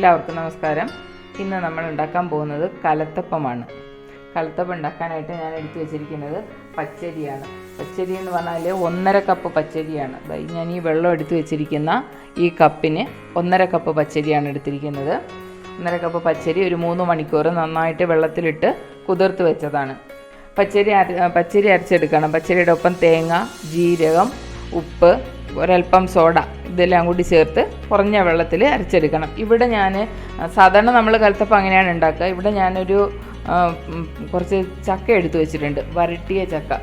എല്ലാവർക്കും നമസ്കാരം. ഇന്ന് നമ്മൾ ഉണ്ടാക്കാൻ പോകുന്നത് കലത്തപ്പമാണ്. കലത്തപ്പം ഉണ്ടാക്കാനായിട്ട് ഞാൻ എടുത്തു വെച്ചിരിക്കുന്നത് പച്ചരിയാണ്. പച്ചരി എന്ന് പറഞ്ഞാൽ 1.5 കപ്പ് പച്ചരിയാണ്. ഞാൻ ഈ വെള്ളം എടുത്തു വെച്ചിരിക്കുന്ന ഈ കപ്പിന് 1.5 കപ്പ് പച്ചരിയാണ് എടുത്തിരിക്കുന്നത്. 1.5 കപ്പ് പച്ചരി ഒരു 3 മണിക്കൂർ നന്നായിട്ട് വെള്ളത്തിലിട്ട് കുതിർത്ത് വെച്ചതാണ്. പച്ചരി അരച്ചെടുക്കണം. പച്ചരിയുടെ ഒപ്പം തേങ്ങ, ജീരകം, ഉപ്പ്, ഒരൽപ്പം സോഡ ഇതെല്ലാം കൂടി ചേർത്ത് കുറഞ്ഞ വെള്ളത്തിൽ അരച്ചെടുക്കണം. ഇവിടെ ഞാൻ സാധാരണ നമ്മൾ കലത്തപ്പം അങ്ങനെയാണ് ഉണ്ടാക്കുക. ഇവിടെ ഞാനൊരു കുറച്ച് ചക്ക എടുത്തു വെച്ചിട്ടുണ്ട്, വരട്ടിയ ചക്ക.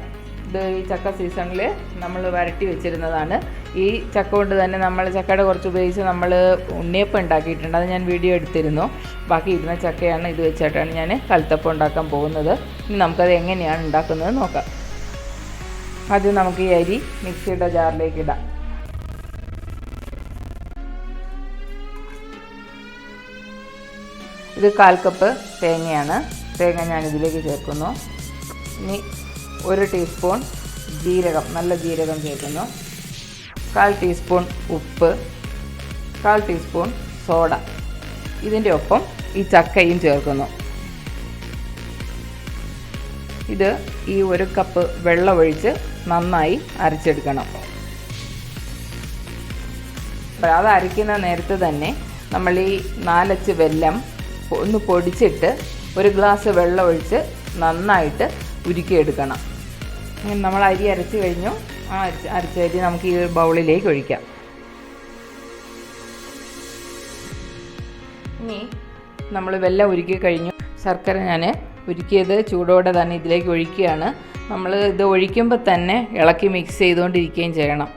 ഇത് ഈ ചക്ക സീസണിൽ നമ്മൾ വരട്ടി വെച്ചിരുന്നതാണ്. ഈ ചക്ക കൊണ്ട് തന്നെ നമ്മൾ ചക്കയുടെ കുറച്ച് ഉപയോഗിച്ച് നമ്മൾ ഉണ്ണിയപ്പം ഉണ്ടാക്കിയിട്ടുണ്ട്. അത് ഞാൻ വീഡിയോ എടുത്തിരുന്നു. ബാക്കി ഇരുന്ന ചക്കയാണ്. ഇത് വെച്ചിട്ടാണ് ഞാൻ കലത്തപ്പം ഉണ്ടാക്കാൻ പോകുന്നത്. ഇനി നമുക്കത് എങ്ങനെയാണ് ഉണ്ടാക്കുന്നത് നോക്കാം. ആദ്യം നമുക്ക് ഈ അരി മിക്സിയുടെ ജാറിലേക്ക് ഇടാം. ഇത് 1/4 കപ്പ് തേങ്ങയാണ്. തേങ്ങ ഞാനിതിലേക്ക് ചേർക്കുന്നു. ഇനി 1 ടീസ്പൂൺ ജീരകം, നല്ല ജീരകം ചേർക്കുന്നു. 1/4 ടീസ്പൂൺ ഉപ്പ്, 1/4 ടീസ്പൂൺ സോഡ. ഇതിൻ്റെ ഒപ്പം ഈ ചക്കയും ചേർക്കുന്നു. ഇത് ഈ 1 കപ്പ് വെള്ളം ഒഴിച്ച് നന്നായി അരച്ചെടുക്കണം. അത് അരയ്ക്കുന്ന നേരത്ത് തന്നെ നമ്മൾ ഈ 4 അച്ച് വെല്ലം ഒന്ന് പൊടിച്ചിട്ട് 1 ഗ്ലാസ് വെള്ളം ഒഴിച്ച് നന്നായിട്ട് ഉരുക്കിയെടുക്കണം. അങ്ങനെ നമ്മൾ അരി അരച്ച് കഴിഞ്ഞു. ആ അരച്ച അരി നമുക്ക് ഈ ബൗളിലേക്ക് ഒഴിക്കാം. ഇനി നമ്മൾ വെല്ലം ഉരുക്കി കഴിഞ്ഞു. ശർക്കര ഞാൻ ഉരുക്കിയത് ചൂടോടെ തന്നെ ഇതിലേക്ക് ഒഴിക്കുകയാണ്. നമ്മൾ ഇത് ഒഴിക്കുമ്പോൾ തന്നെ ഇളക്കി മിക്സ് ചെയ്തുകൊണ്ടിരിക്കുകയും ചെയ്യണം.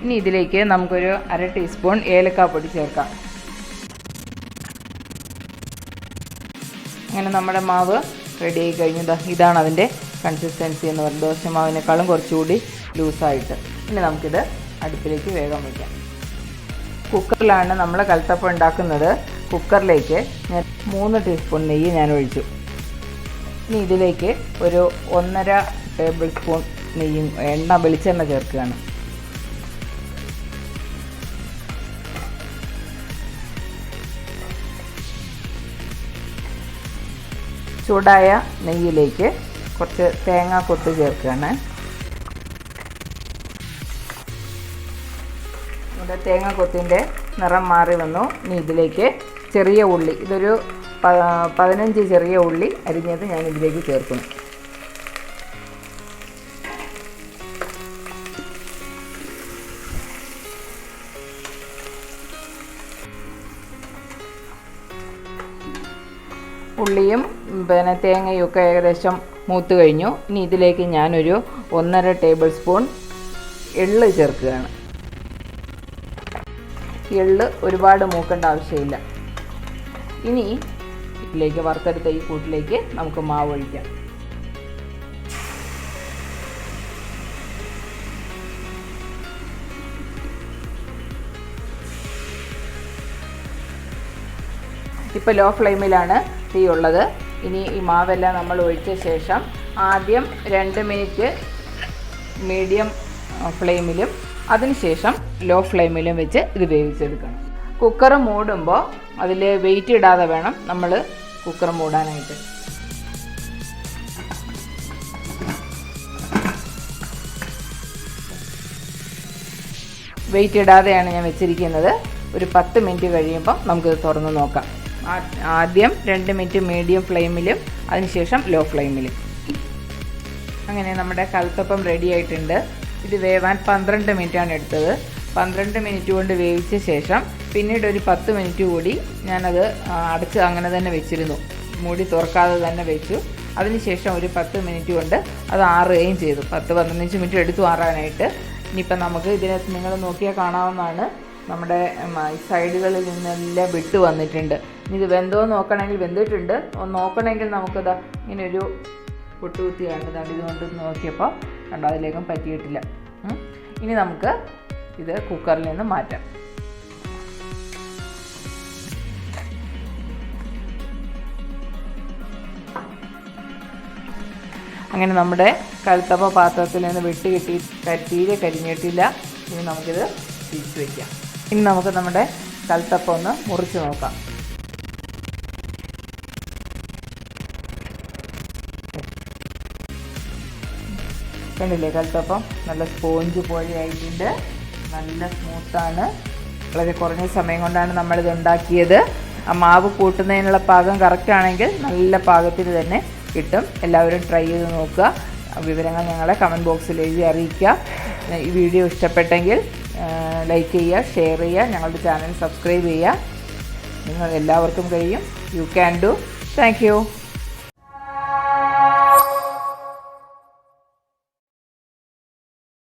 ഇനി ഇതിലേക്ക് നമുക്കൊരു 1/2 ടീസ്പൂൺ ഏലക്കാപ്പൊടി ചേർക്കാം. അങ്ങനെ നമ്മുടെ മാവ് റെഡി ആയി കഴിഞ്ഞു. ഇതാണ് അതിൻ്റെ കൺസിസ്റ്റൻസി എന്ന് പറയുന്നത്. ദോശമാവിനേക്കാളും കുറച്ചുകൂടി ലൂസായിട്ട്. ഇനി നമുക്കിത് അടുപ്പിലേക്ക് വേഗം വയ്ക്കാം. കുക്കറിലാണ് നമ്മൾ കലത്തപ്പം ഉണ്ടാക്കുന്നത്. കുക്കറിലേക്ക് ഞാൻ 3 ടീസ്പൂൺ നെയ്യ് ഞാൻ ഒഴിച്ചു. ഇനി ഇതിലേക്ക് ഒരു 1.5 ടേബിൾ സ്പൂൺ വെളിച്ചെണ്ണ ചേർക്കുകയാണ്. ചൂടായ നെയ്യിലേക്ക് കുറച്ച് തേങ്ങാക്കൊത്ത് ചേർക്കുകയാണ്. ഇവിടെ തേങ്ങാക്കൊത്തിൻ്റെ നിറം മാറി വന്നു. ഇനി ഇതിലേക്ക് ചെറിയ ഉള്ളി, ഇതൊരു 15 ചെറിയ ഉള്ളി അരിഞ്ഞത് ഞാൻ ഇതിലേക്ക് ചേർക്കുന്നു. ഉള്ളിയും തേങ്ങയും ഒക്കെ ഏകദേശം മൂത്ത് കഴിഞ്ഞു. ഇനി ഇതിലേക്ക് ഞാനൊരു 1.5 ടേബിൾ സ്പൂൺ എള്ള് ചേർക്കുകയാണ്. എള്ള് ഒരുപാട് മൂക്കേണ്ട ആവശ്യമില്ല. ഇനി ഇതിലേക്ക് വറുത്തെടുത്ത ഈ കൂട്ടിലേക്ക് നമുക്ക് മാവ് ഒഴിക്കാം. ഇപ്പോൾ ലോ ഫ്ലെയിമിലാണ് തീ ഉള്ളത്. ഇനി ഈ മാവെല്ലാം നമ്മൾ ഒഴിച്ച ശേഷം ആദ്യം 2 മിനിറ്റ് മീഡിയം ഫ്ലെയിമിലും അതിനുശേഷം ലോ ഫ്ലെയിമിലും വെച്ച് ഇത് വേവിച്ചെടുക്കണം. കുക്കർ മൂടുമ്പോൾ അതിൽ വെയിറ്റ് ഇടാതെ വേണം നമ്മൾ കുക്കർ മൂടാനായിട്ട്. വെയിറ്റ് ഇടാതെയാണ് ഞാൻ വെച്ചിരിക്കുന്നത്. ഒരു 10 മിനിറ്റ് കഴിയുമ്പോൾ നമുക്കിത് തുറന്ന് നോക്കാം. ആദ്യം 2 മിനിറ്റ് മീഡിയം ഫ്ലെയിമിലും അതിനുശേഷം ലോ ഫ്ലെയിമിലും. അങ്ങനെ നമ്മുടെ കലത്തപ്പം റെഡി ആയിട്ടുണ്ട്. ഇത് വേവാൻ 12 മിനിറ്റാണ് എടുത്തത്. 12 മിനിറ്റ് കൊണ്ട് വേവിച്ച ശേഷം പിന്നീട് ഒരു 10 മിനിറ്റ് കൂടി ഞാനത് അടച്ച് അങ്ങനെ തന്നെ വെച്ചിരുന്നു. മൂടി തുറക്കാതെ തന്നെ വെച്ചു. അതിനുശേഷം ഒരു 10 മിനിറ്റ് കൊണ്ട് അത് ആറുകയും ചെയ്തു. 10-15 മിനിറ്റ് എടുത്തു ആറാനായിട്ട്. ഇനിയിപ്പം നമുക്ക് ഇതിനകത്ത് നിങ്ങൾ നോക്കിയാൽ കാണാവുന്നതാണ്, നമ്മുടെ സൈഡുകളിൽ നിന്നെല്ലാം വിട്ട് വന്നിട്ടുണ്ട്. ഇനി ഇത് വെന്തോ നോക്കണമെങ്കിൽ വെന്തിട്ടുണ്ട്. ഒന്ന് നോക്കണമെങ്കിൽ നമുക്കിതാ ഇങ്ങനൊരു പൊട്ടുകുത്തി കണ്ടതാണ്. ഇതുകൊണ്ട് നോക്കിയപ്പോൾ കണ്ടോ, അതിലേക്കും പറ്റിയിട്ടില്ല. ഇനി നമുക്ക് ഇത് കുക്കറിൽ നിന്ന് മാറ്റാം. അങ്ങനെ നമ്മുടെ കൽത്തപ്പ പാത്രത്തിൽ നിന്ന് വിട്ട് കിട്ടി തീരെ കരിഞ്ഞിട്ടില്ല. ഇനി നമുക്കിത് തിരിച്ച് വയ്ക്കാം. ഇനി നമുക്ക് നമ്മുടെ കൽത്തപ്പം ഒന്ന് മുറിച്ച് നോക്കാം. കണ്ടില്ലേ, കൽത്തപ്പം നല്ല സ്പോഞ്ച് പോലെ ആയിട്ടുണ്ട്. നല്ല സ്മൂത്താണ്. വളരെ കുറഞ്ഞ സമയം കൊണ്ടാണ് നമ്മളിത് ഉണ്ടാക്കിയത്. ആ മാവ് കൂട്ടുന്നതിനുള്ള പാകം കറക്റ്റാണെങ്കിൽ നല്ല പാകത്തിന് തന്നെ കിട്ടും. എല്ലാവരും ട്രൈ ചെയ്ത് നോക്കുക. വിവരങ്ങൾ ഞങ്ങളെ കമൻറ്റ് ബോക്സിൽ എഴുതി അറിയിക്കുക. ഈ വീഡിയോ ഇഷ്ടപ്പെട്ടെങ്കിൽ ലൈക്ക് ചെയ്യുക, ഷെയർ ചെയ്യുക, ഞങ്ങളുടെ ചാനൽ സബ്സ്ക്രൈബ് ചെയ്യുക. നിങ്ങൾ എല്ലാവർക്കും കഴിയും. You can do. Thank you.